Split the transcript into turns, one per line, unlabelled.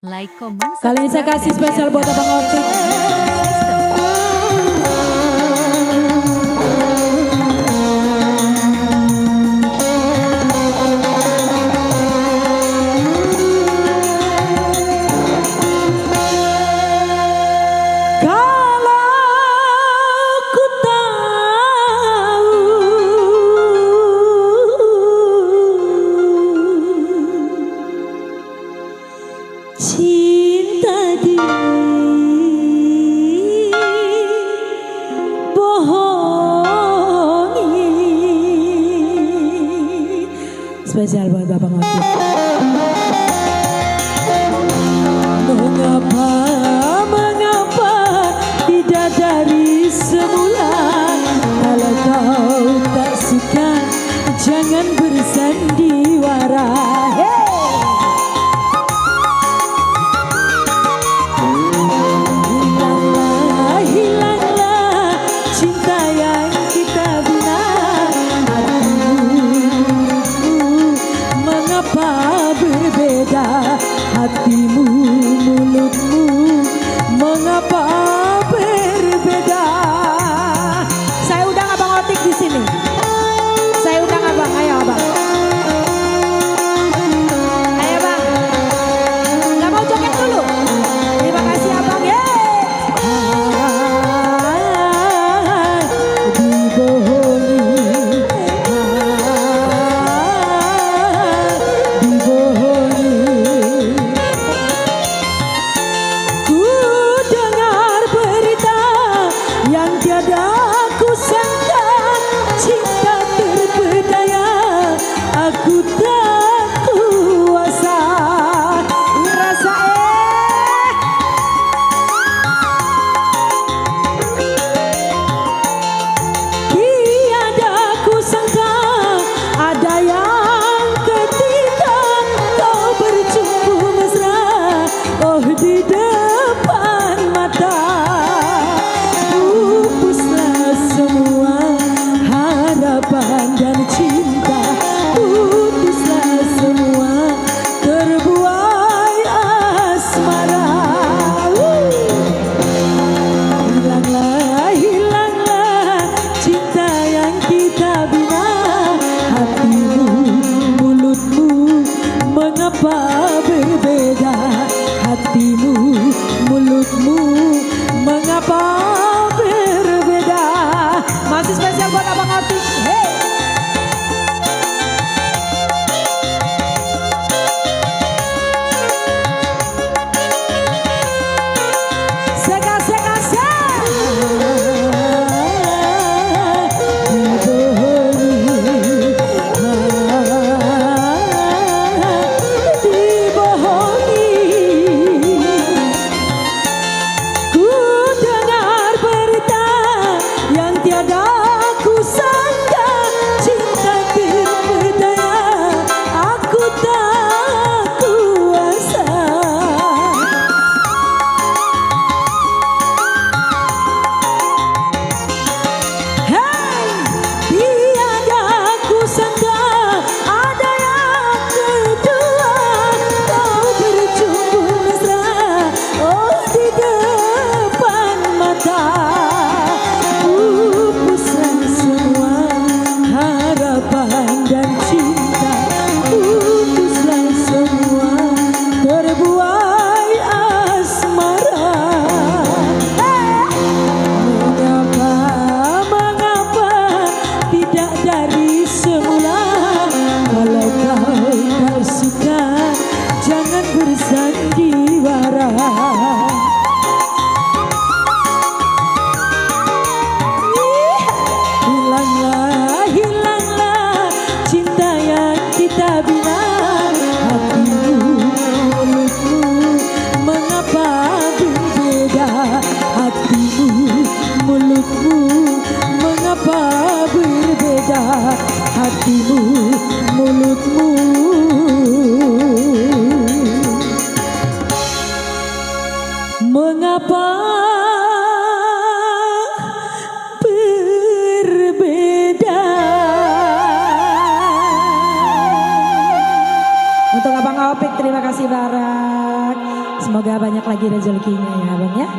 Like, comment,
Kali ini saya kasih spesial buat Abang Optik. Cinta dibohongi. Spesial buat Bapak Optik. Mengapa tidak dari semula? Kalau kau tak suka, jangan bersandiwara. Hatimu, mulutmu, mengapa berbeda? Saya undang Abang Optik di sini. Saya undang Abang, ayo Abang. Ayo Bang. Gak mau joget dulu. Terima kasih Abang. Mengapa berbeda? Hatimu, mulutmu, mengapa berbeda? Masih spesial buat Abang Optik. Hey. Bersandiwara. Hilanglah cinta yang kita bina. Hatimu, mulutmu, mengapa berbeda? Hatimu, mulutmu, mengapa berbeda? Hatimu, mulutmu. Mengapa berbeda? Untuk Abang Optik, terima kasih Barak. Semoga banyak lagi rezekinya ya abang ya.